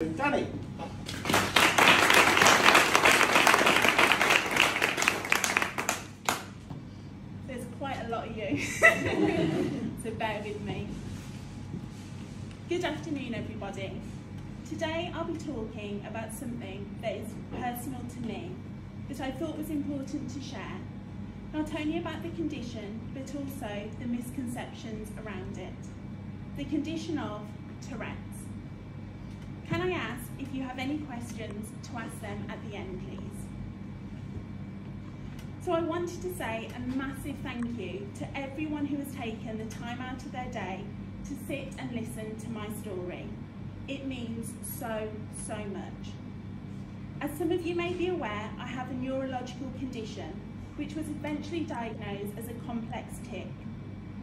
Danny. There's quite a lot of you, so bear with me. Good afternoon, everybody. Today I'll be talking about something that is personal to me, that I thought was important to share, not only about the condition, but also the misconceptions around it. The condition of Tourette's. Can I ask if you have any questions to ask them at the end, please? So I wanted to say a massive thank you to everyone who has taken the time out of their day to sit and listen to my story. It means so, so much. As some of you may be aware, I have a neurological condition which was eventually diagnosed as a complex tic.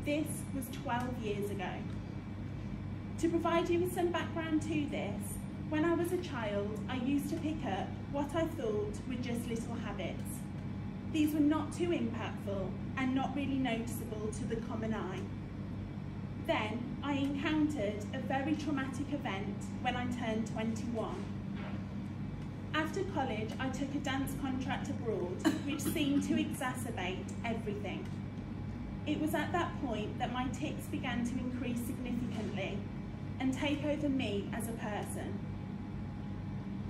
This was 12 years ago. To provide you with some background to this, when I was a child, I used to pick up what I thought were just little habits. These were not too impactful and not really noticeable to the common eye. Then I encountered a very traumatic event when I turned 21. After college, I took a dance contract abroad, which seemed to exacerbate everything. It was at that point that my tics began to increase significantly and take over me as a person.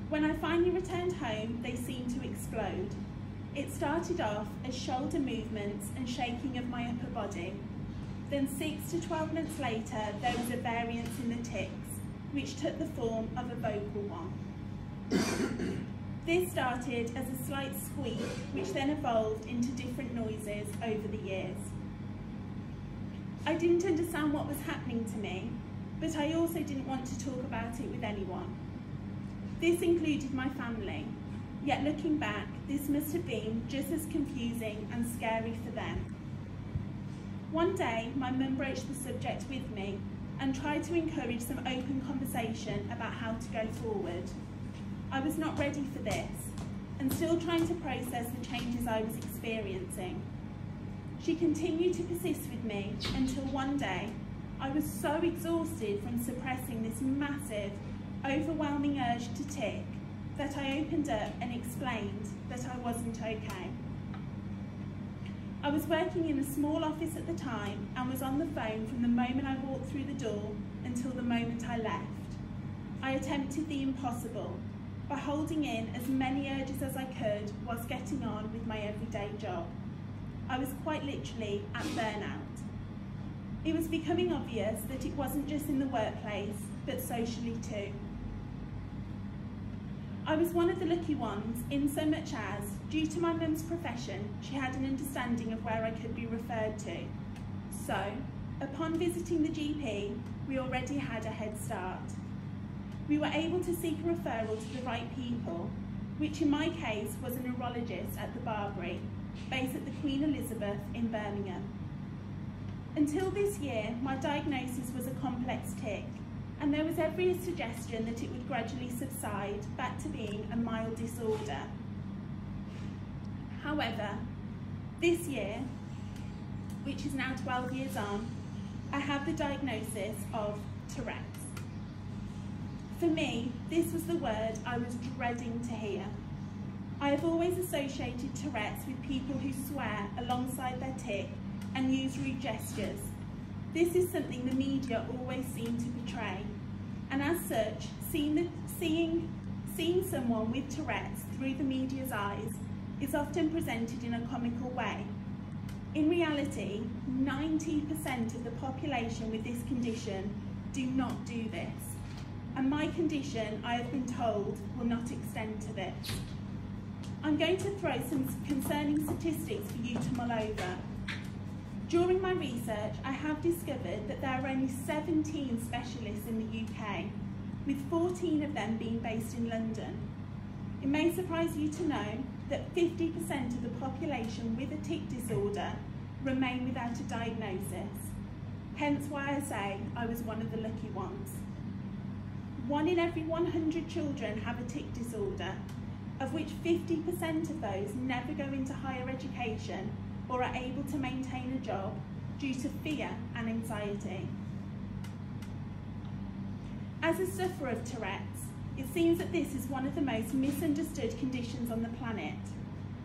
When I finally returned home, they seemed to explode. It started off as shoulder movements and shaking of my upper body. Then 6 to 12 months later, there was a variance in the tics, which took the form of a vocal one. This started as a slight squeak, which then evolved into different noises over the years. I didn't understand what was happening to me, but I also didn't want to talk about it with anyone. This included my family, yet looking back, this must have been just as confusing and scary for them. One day, my mum broached the subject with me and tried to encourage some open conversation about how to go forward. I was not ready for this and still trying to process the changes I was experiencing. She continued to persist with me until one day, I was so exhausted from suppressing this massive, overwhelming urge to tic that I opened up and explained that I wasn't okay. I was working in a small office at the time and was on the phone from the moment I walked through the door until the moment I left. I attempted the impossible by holding in as many urges as I could whilst getting on with my everyday job. I was quite literally at burnout. It was becoming obvious that it wasn't just in the workplace, but socially too. I was one of the lucky ones in so much as, due to my mum's profession, she had an understanding of where I could be referred to. So, upon visiting the GP, we already had a head start. We were able to seek a referral to the right people, which in my case was a neurologist at the Barbary, based at the Queen Elizabeth in Birmingham. Until this year, my diagnosis was a complex tic, and there was every suggestion that it would gradually subside back to being a mild disorder. However, this year, which is now 12 years on, I have the diagnosis of Tourette's. For me, this was the word I was dreading to hear. I have always associated Tourette's with people who swear alongside their tic and use rude gestures. This is something the media always seem to portray, and as such, seeing someone with Tourette's through the media's eyes is often presented in a comical way. In reality, 90% of the population with this condition do not do this, and my condition, I have been told, will not extend to this. I'm going to throw some concerning statistics for you to mull over. During my research, I have discovered that there are only 17 specialists in the UK, with 14 of them being based in London. It may surprise you to know that 50% of the population with a tic disorder remain without a diagnosis, hence why I say I was one of the lucky ones. 1 in every 100 children have a tic disorder, of which 50% of those never go into higher education or are able to maintain a job due to fear and anxiety. As a sufferer of Tourette's, It seems that this is one of the most misunderstood conditions on the planet.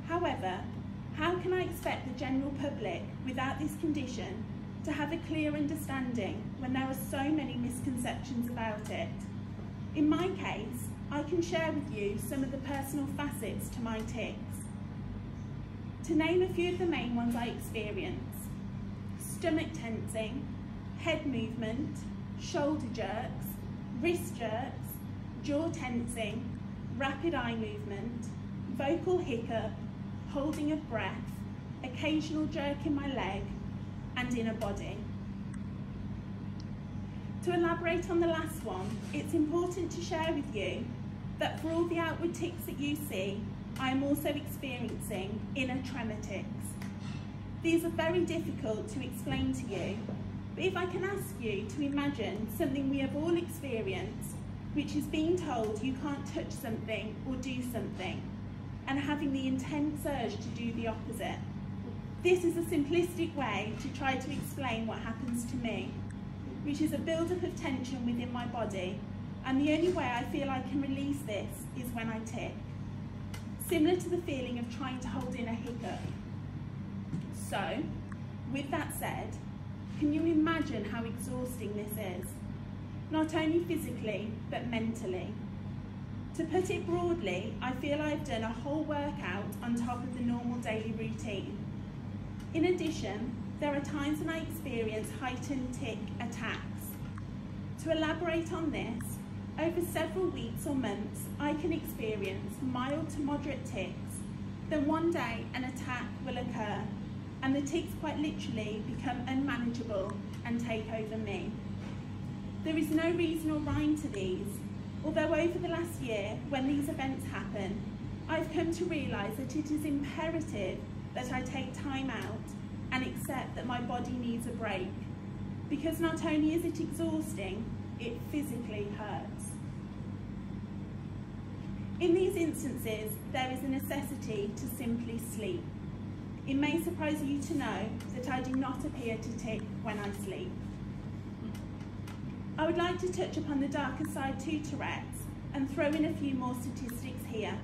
However, how can I expect the general public, without this condition, to have a clear understanding when there are so many misconceptions about it? In my case, I can share with you some of the personal facets to my tics. To name a few of the main ones I experience: stomach tensing, head movement, shoulder jerks, wrist jerks, jaw tensing, rapid eye movement, vocal hiccup, holding of breath, occasional jerk in my leg, and inner body. To elaborate on the last one, it's important to share with you that for all the outward tics that you see, I am also experiencing inner tremor tics. These are very difficult to explain to you, but if I can ask you to imagine something we have all experienced, which is being told you can't touch something or do something, and having the intense urge to do the opposite. This is a simplistic way to try to explain what happens to me, which is a build-up of tension within my body, and the only way I feel I can release this is when I tic. Similar to the feeling of trying to hold in a hiccup. So, with that said, can you imagine how exhausting this is? Not only physically, but mentally. To put it broadly, I feel I've done a whole workout on top of the normal daily routine. In addition, there are times when I experience heightened tic attacks. To elaborate on this, over several weeks or months, I can experience mild to moderate tics. Then one day an attack will occur, and the tics quite literally become unmanageable and take over me. There is no reason or rhyme to these, although over the last year, when these events happen, I've come to realise that it is imperative that I take time out and accept that my body needs a break, because not only is it exhausting, it physically hurts. In these instances, there is a necessity to simply sleep. It may surprise you to know that I do not appear to tic when I sleep. I would like to touch upon the darker side to Tourette's and throw in a few more statistics here.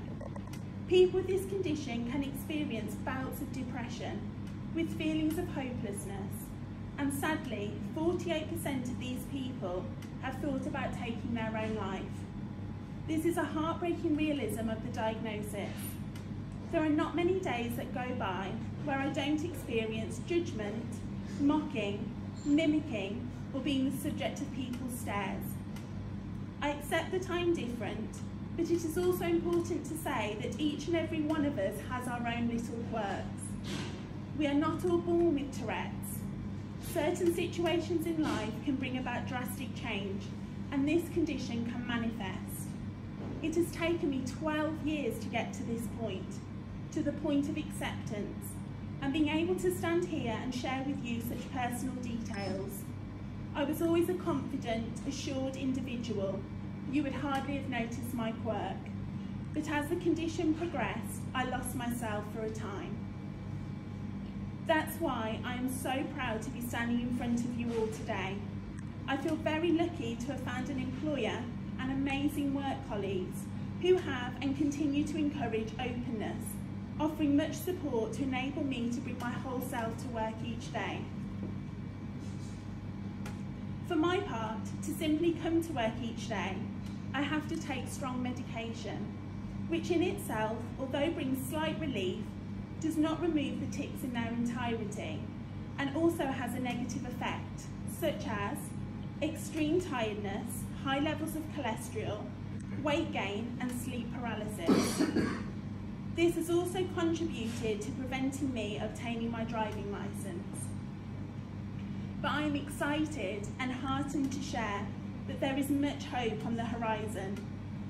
People with this condition can experience bouts of depression with feelings of hopelessness, and sadly, 48% of these people have thought about taking their own life. This is a heartbreaking realism of the diagnosis. There are not many days that go by where I don't experience judgment, mocking, mimicking, or being the subject of people's stares. I accept that I'm different, but it is also important to say that each and every one of us has our own little quirks. We are not all born with Tourette's. Certain situations in life can bring about drastic change, and this condition can manifest. It has taken me 12 years to get to this point, to the point of acceptance, and being able to stand here and share with you such personal details. I was always a confident, assured individual. You would hardly have noticed my quirk. But as the condition progressed, I lost myself for a time. That's why I am so proud to be standing in front of you all today. I feel very lucky to have found an employer and amazing work colleagues who have and continue to encourage openness, offering much support to enable me to bring my whole self to work each day. For my part, to simply come to work each day, I have to take strong medication, which in itself, although brings slight relief, does not remove the tics in their entirety, and also has a negative effect, such as extreme tiredness, high levels of cholesterol, weight gain, and sleep paralysis. This has also contributed to preventing me obtaining my driving licence. But I am excited and heartened to share that there is much hope on the horizon.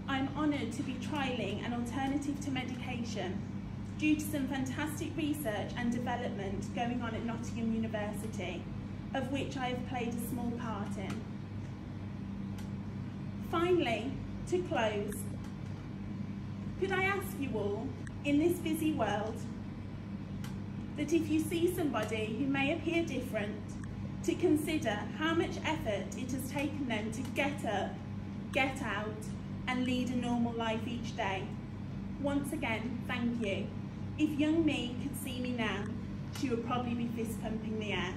I am honoured to be trialling an alternative to medication due to some fantastic research and development going on at Nottingham University, of which I have played a small part in. Finally, to close, could I ask you all, in this busy world, that if you see somebody who may appear different, to consider how much effort it has taken them to get up, get out, and lead a normal life each day. Once again, thank you. If young me could see me now, she would probably be fist pumping the air.